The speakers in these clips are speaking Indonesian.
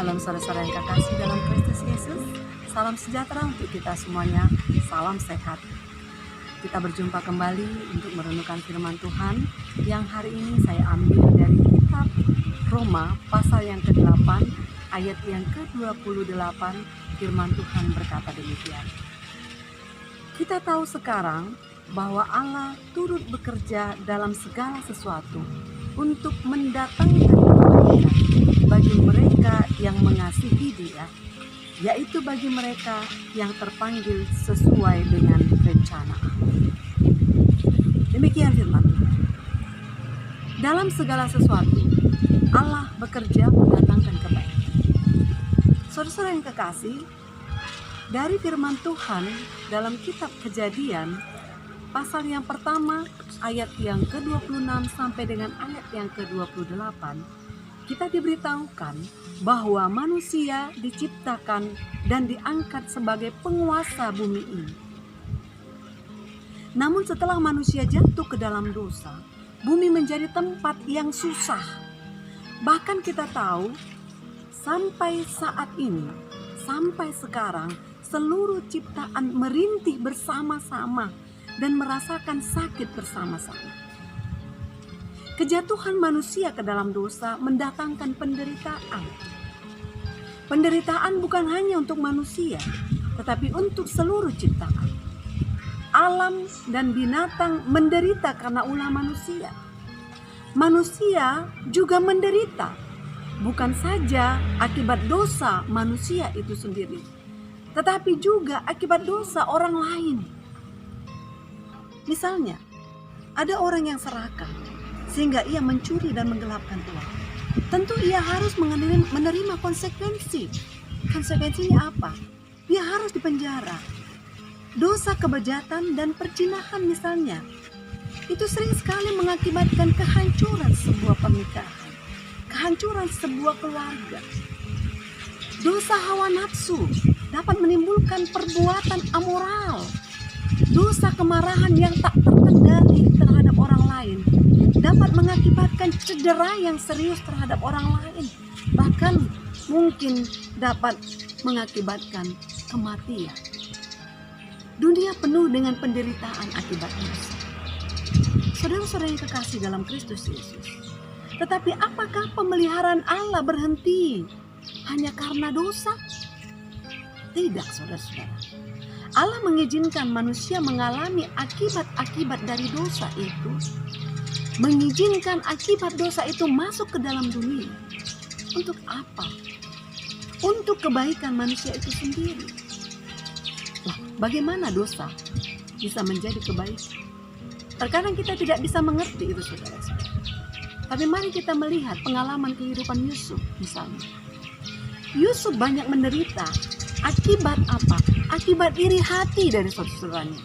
Shalom saudara-saudara yang kekasih dalam Kristus Yesus. Salam sejahtera untuk kita semuanya. Salam sehat. Kita berjumpa kembali untuk merenungkan firman Tuhan yang hari ini saya ambil dari kitab Roma pasal yang ke-8 ayat yang ke-28. Firman Tuhan berkata demikian. Kita tahu sekarang bahwa Allah turut bekerja dalam segala sesuatu untuk mendatangkan kebaikan bagi mereka yang mengasihi Dia, yaitu bagi mereka yang terpanggil sesuai dengan rencana Allah. Demikian firman Tuhan. Dalam segala sesuatu, Allah bekerja mendatangkan kebaikan. Saudara-saudara yang kekasih, dari firman Tuhan dalam kitab Kejadian, pasal yang pertama, ayat yang ke-26 sampai dengan ayat yang ke-28, kita diberitahukan bahwa manusia diciptakan dan diangkat sebagai penguasa bumi ini. Namun setelah manusia jatuh ke dalam dosa, bumi menjadi tempat yang susah. Bahkan kita tahu, sampai saat ini, sampai sekarang, seluruh ciptaan merintih bersama-sama dan merasakan sakit bersama-sama. Kejatuhan manusia ke dalam dosa mendatangkan penderitaan. Penderitaan bukan hanya untuk manusia, tetapi untuk seluruh ciptaan. Alam dan binatang menderita karena ulah manusia. Manusia juga menderita, bukan saja akibat dosa manusia itu sendiri, tetapi juga akibat dosa orang lain. Misalnya, ada orang yang serakah sehingga ia mencuri dan menggelapkan uang. Tentu ia harus menerima konsekuensi. Konsekuensinya apa? Dia harus dipenjara. Dosa kebejatan dan perzinahan misalnya, itu sering sekali mengakibatkan kehancuran sebuah pernikahan, kehancuran sebuah keluarga. Dosa hawa nafsu dapat menimbulkan perbuatan amoral. Dosa kemarahan yang tak terkendali terhadap orang lain dapat mengakibatkan cedera yang serius terhadap orang lain. Bahkan mungkin dapat mengakibatkan kematian. Dunia penuh dengan penderitaan akibat dosa. Saudara-saudara yang kekasih dalam Kristus Yesus. Tetapi apakah pemeliharaan Allah berhenti hanya karena dosa? Tidak, saudara-saudara. Allah mengizinkan manusia mengalami akibat-akibat dari dosa itu, mengizinkan akibat dosa itu masuk ke dalam dunia. Untuk apa? Untuk kebaikan manusia itu sendiri. Nah, bagaimana dosa bisa menjadi kebaikan? Terkadang kita tidak bisa mengerti itu, saudara-saudara. Tapi mari kita melihat pengalaman kehidupan Yusuf misalnya. Yusuf banyak menderita. Akibat apa? Akibat iri hati dari saudara-saudaranya.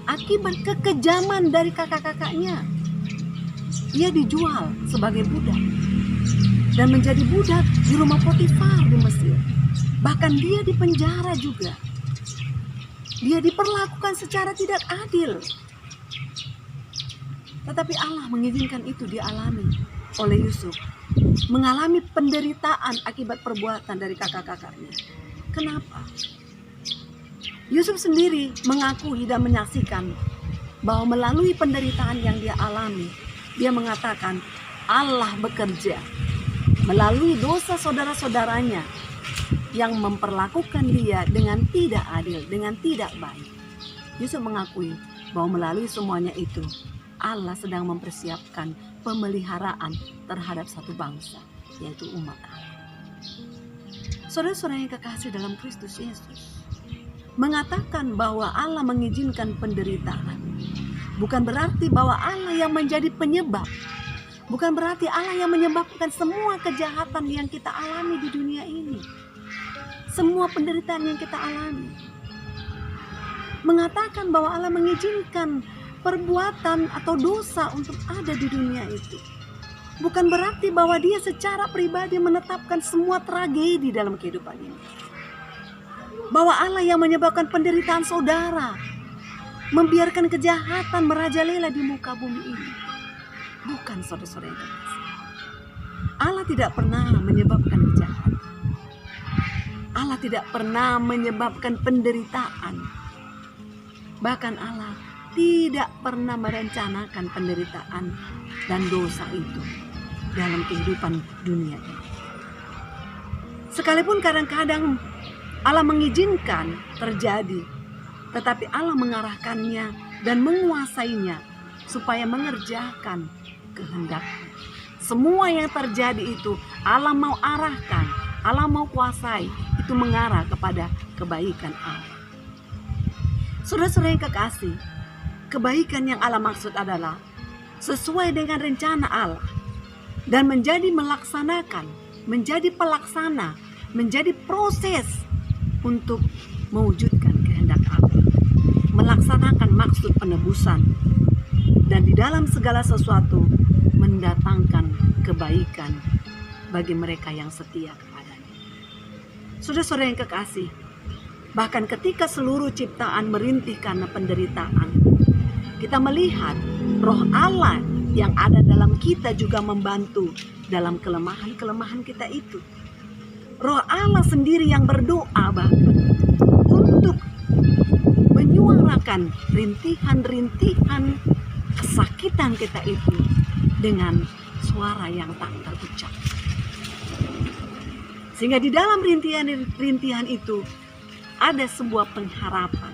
Akibat kekejaman dari kakak-kakaknya. Ia dijual sebagai budak dan menjadi budak di rumah Potifar di Mesir. Bahkan dia dipenjara juga. Dia diperlakukan secara tidak adil. Tetapi Allah mengizinkan itu dialami oleh Yusuf. Mengalami penderitaan akibat perbuatan dari kakak-kakaknya. Kenapa? Yusuf sendiri mengakui dan menyaksikan bahwa melalui penderitaan yang dia alami, dia mengatakan Allah bekerja melalui dosa saudara-saudaranya yang memperlakukan dia dengan tidak adil, dengan tidak baik. Yusuf mengakui bahwa melalui semuanya itu Allah sedang mempersiapkan pemeliharaan terhadap satu bangsa, yaitu umat Allah. Saudara-saudara yang kekasih dalam Kristus Yesus, mengatakan bahwa Allah mengizinkan penderitaan bukan berarti bahwa Allah yang menjadi penyebab, bukan berarti Allah yang menyebabkan semua kejahatan yang kita alami di dunia ini, semua penderitaan yang kita alami. Mengatakan bahwa Allah mengizinkan perbuatan atau dosa untuk ada di dunia itu, bukan berarti bahwa dia secara pribadi menetapkan semua tragedi dalam kehidupan ini. Bahwa Allah yang menyebabkan penderitaan saudara, membiarkan kejahatan merajalela di muka bumi ini. Bukan, saudara-saudara yang kekasih. Allah tidak pernah menyebabkan kejahatan. Allah tidak pernah menyebabkan penderitaan. Bahkan Allah tidak pernah merencanakan penderitaan dan dosa itu dalam kehidupan dunia ini. Sekalipun kadang-kadang Allah mengizinkan terjadi, tetapi Allah mengarahkannya dan menguasainya supaya mengerjakan kehendak-Nya. Semua yang terjadi itu Allah mau arahkan, Allah mau kuasai, itu mengarah kepada kebaikan Allah. Saudara-saudara yang kekasih, kebaikan yang Allah maksud adalah sesuai dengan rencana Allah dan menjadi melaksanakan, menjadi pelaksana, menjadi proses untuk mewujudkan kehendak Allah, melaksanakan maksud penebusan, dan di dalam segala sesuatu mendatangkan kebaikan bagi mereka yang setia kepadanya. Saudara-saudara yang kekasih, bahkan ketika seluruh ciptaan merintih karena penderitaan, kita melihat roh Allah yang ada dalam kita juga membantu dalam kelemahan-kelemahan kita itu. Roh Allah sendiri yang berdoa bahkan untuk menyuarakan rintihan-rintihan kesakitan kita itu dengan suara yang tak terucap. Sehingga di dalam rintihan-rintihan itu ada sebuah pengharapan.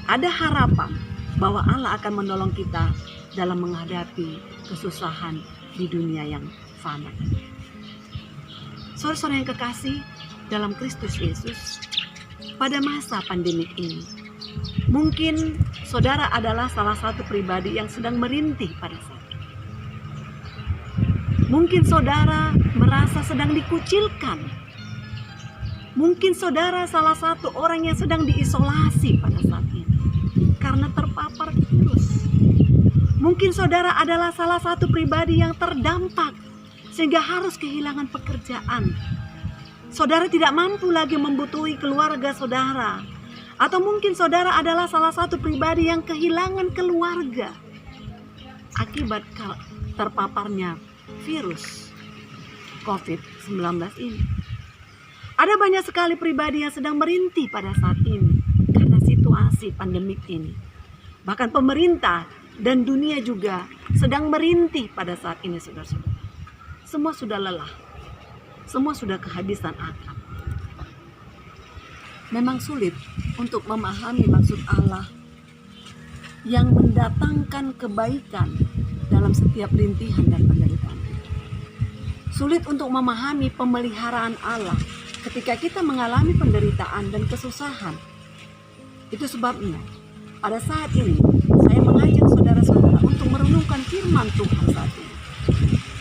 Ada harapan bahwa Allah akan menolong kita dalam menghadapi kesusahan di dunia yang fana. Saudara-saudara yang kekasih dalam Kristus Yesus, pada masa pandemik ini, mungkin saudara adalah salah satu pribadi yang sedang merintih pada saat ini. Mungkin saudara merasa sedang dikucilkan. Mungkin saudara salah satu orang yang sedang diisolasi pada saat ini karena terpapar virus. Mungkin saudara adalah salah satu pribadi yang terdampak sehingga harus kehilangan pekerjaan. Saudara tidak mampu lagi membutuhi keluarga saudara. Atau mungkin saudara adalah salah satu pribadi yang kehilangan keluarga akibat terpaparnya virus COVID-19 ini. Ada banyak sekali pribadi yang sedang merintih pada saat ini karena situasi pandemik ini. Bahkan pemerintah dan dunia juga sedang merintih pada saat ini, saudara-saudara. Semua sudah lelah. Semua sudah kehabisan akal. Memang sulit untuk memahami maksud Allah yang mendatangkan kebaikan dalam setiap rintihan dan penderitaan. Sulit untuk memahami pemeliharaan Allah ketika kita mengalami penderitaan dan kesusahan. Itu sebabnya pada saat ini saya mengajak saudara-saudara untuk merenungkan firman Tuhan saat ini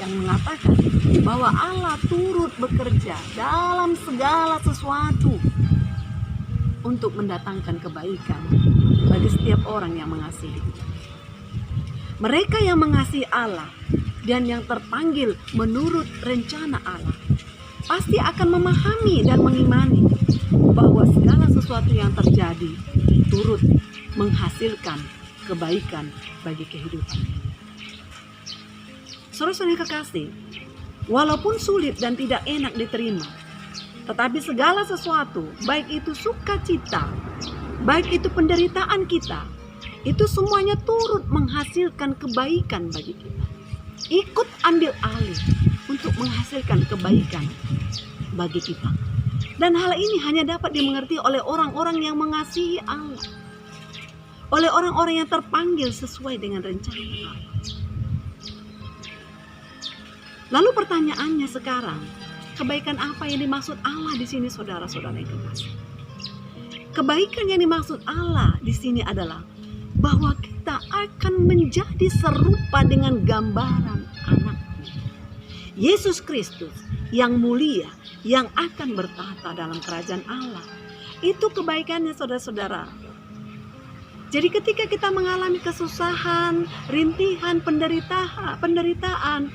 yang mengatakan bahwa Allah turut bekerja dalam segala sesuatu untuk mendatangkan kebaikan bagi setiap orang yang mengasihi. Mereka yang mengasihi Allah dan yang terpanggil menurut rencana Allah pasti akan memahami dan mengimani bahwa segala sesuatu yang terjadi turut menghasilkan kebaikan bagi kehidupan. Saudara-saudara kekasih, walaupun sulit dan tidak enak diterima, tetapi segala sesuatu, baik itu sukacita, baik itu penderitaan kita, itu semuanya turut menghasilkan kebaikan bagi kita. Ikut ambil alih untuk menghasilkan kebaikan bagi kita. Dan hal ini hanya dapat dimengerti oleh orang-orang yang mengasihi Allah, oleh orang-orang yang terpanggil sesuai dengan rencana Allah. Lalu pertanyaannya sekarang, kebaikan apa yang dimaksud Allah di sini, saudara-saudara yang kekasih? Kebaikan yang dimaksud Allah di sini adalah bahwa kita akan menjadi serupa dengan gambaran anak-Nya, Yesus Kristus yang mulia, yang akan bertahta dalam kerajaan Allah. Itu kebaikannya, saudara-saudara. Jadi ketika kita mengalami kesusahan, rintihan, penderitaan,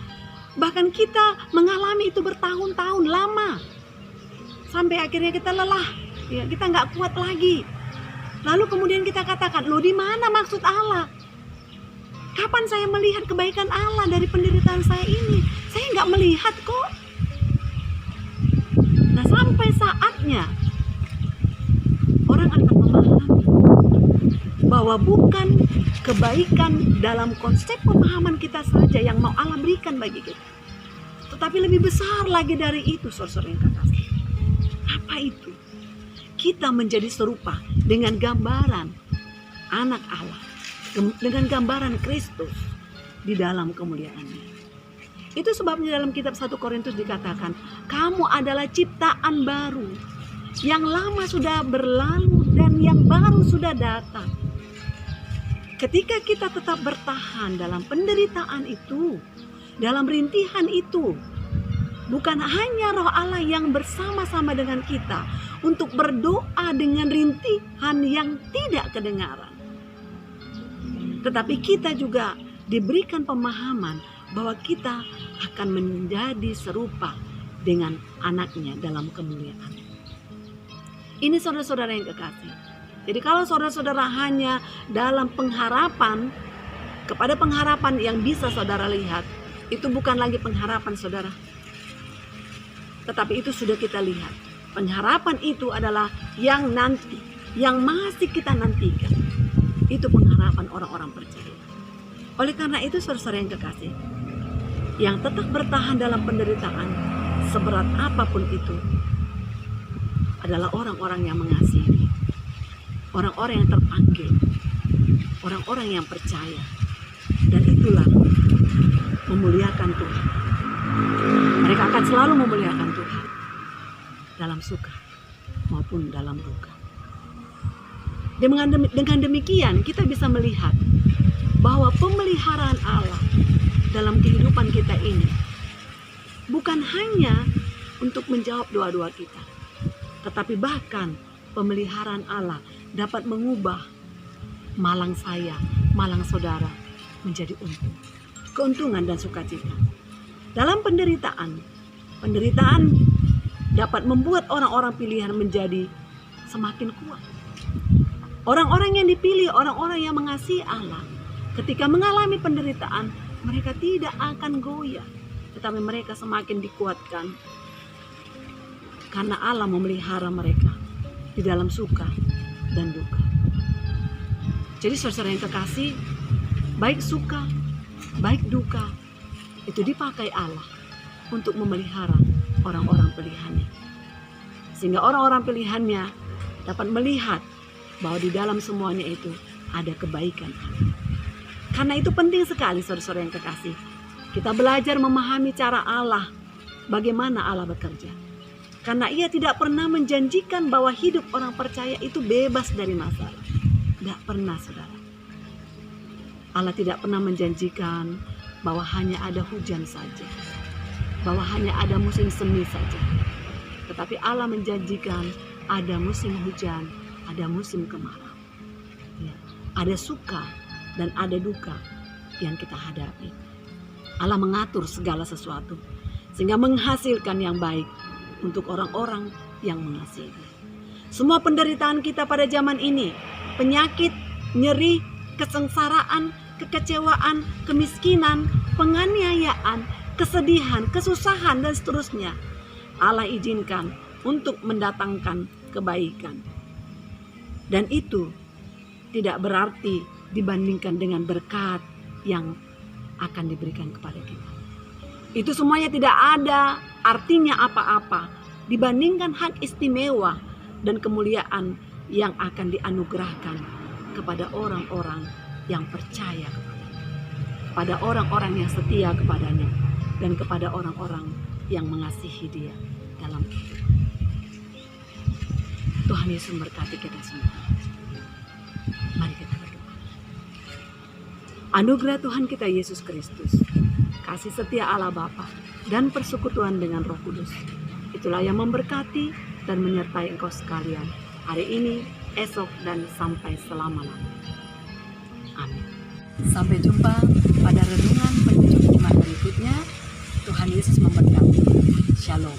bahkan kita mengalami itu bertahun-tahun lama, sampai akhirnya kita lelah, ya, kita nggak kuat lagi. Lalu kemudian kita katakan, loh, di mana maksud Allah? Kapan saya melihat kebaikan Allah dari penderitaan saya ini? Saya nggak melihat kok. Nah, sampai saatnya orang akan memahami bahwa bukan kebaikan dalam konsep pemahaman kita saja yang mau Allah berikan bagi kita, tetapi lebih besar lagi dari itu, saudara yang kekasih. Apa itu? Kita menjadi serupa dengan gambaran anak Allah, dengan gambaran Kristus di dalam kemuliaannya. Itu sebabnya dalam kitab 1 Korintus dikatakan, kamu adalah ciptaan baru. Yang lama sudah berlalu dan yang baru sudah datang. Ketika kita tetap bertahan dalam penderitaan itu, dalam rintihan itu, bukan hanya Roh Allah yang bersama-sama dengan kita untuk berdoa dengan rintihan yang tidak kedengaran, tetapi kita juga diberikan pemahaman bahwa kita akan menjadi serupa dengan anaknya dalam kemuliaan. Ini saudara-saudara yang kekasih. Jadi kalau saudara-saudara hanya dalam pengharapan, kepada pengharapan yang bisa saudara lihat, itu bukan lagi pengharapan saudara. Tetapi itu sudah kita lihat. Pengharapan itu adalah yang nanti, yang masih kita nantikan. Itu pengharapan orang-orang percaya. Oleh karena itu saudara-saudara yang kekasih, yang tetap bertahan dalam penderitaan seberat apapun itu adalah orang-orang yang mengasihi, orang-orang yang terpanggil, orang-orang yang percaya, dan itulah memuliakan Tuhan. Mereka akan selalu memuliakan Tuhan dalam suka maupun dalam duka. Dengan demikian kita bisa melihat bahwa pemeliharaan Allah dalam kehidupan kita ini bukan hanya untuk menjawab doa-doa kita, tetapi bahkan pemeliharaan Allah dapat mengubah malang saya, malang saudara menjadi untung, keuntungan dan sukacita. Dalam penderitaan dapat membuat orang-orang pilihan menjadi semakin kuat. Orang-orang yang dipilih, orang-orang yang mengasihi Allah, ketika mengalami penderitaan, mereka tidak akan goyah, tetapi mereka semakin dikuatkan karena Allah memelihara mereka di dalam suka dan duka. Jadi saudara yang kekasih, baik suka, baik duka, itu dipakai Allah untuk memelihara orang-orang pilihannya. Sehingga orang-orang pilihannya dapat melihat bahwa di dalam semuanya itu ada kebaikan Allah. Karena itu penting sekali saudara-saudara yang kekasih, kita belajar memahami cara Allah, bagaimana Allah bekerja. Karena Ia tidak pernah menjanjikan bahwa hidup orang percaya itu bebas dari masalah. Tidak pernah saudara. Allah tidak pernah menjanjikan bahwa hanya ada hujan saja, bahwa hanya ada musim semi saja. Tetapi Allah menjanjikan ada musim hujan, ada musim kemarau. Ya, ada suka dan ada duka yang kita hadapi. Allah mengatur segala sesuatu sehingga menghasilkan yang baik untuk orang-orang yang mengasihi. Semua penderitaan kita pada zaman ini, penyakit, nyeri, kesengsaraan, kekecewaan, kemiskinan, penganiayaan, kesedihan, kesusahan dan seterusnya, Allah izinkan untuk mendatangkan kebaikan. Dan itu tidak berarti dibandingkan dengan berkat yang akan diberikan kepada kita. Itu semuanya tidak ada artinya apa-apa dibandingkan hak istimewa dan kemuliaan yang akan dianugerahkan kepada orang-orang yang percaya kepadanya, pada orang-orang yang setia kepadanya, dan kepada orang-orang yang mengasihi Dia dalam kehidupan. Tuhan Yesus memberkati kita semua. Mari kita berdoa. Anugerah Tuhan kita Yesus Kristus, kasih setia Allah Bapa, dan persekutuan dengan Roh Kudus, itulah yang memberkati dan menyertai engkau sekalian hari ini, esok, dan sampai selama-lamanya. Amin. Sampai jumpa pada renungan penutup iman berikutnya. Tuhan Yesus memberkati. Shalom.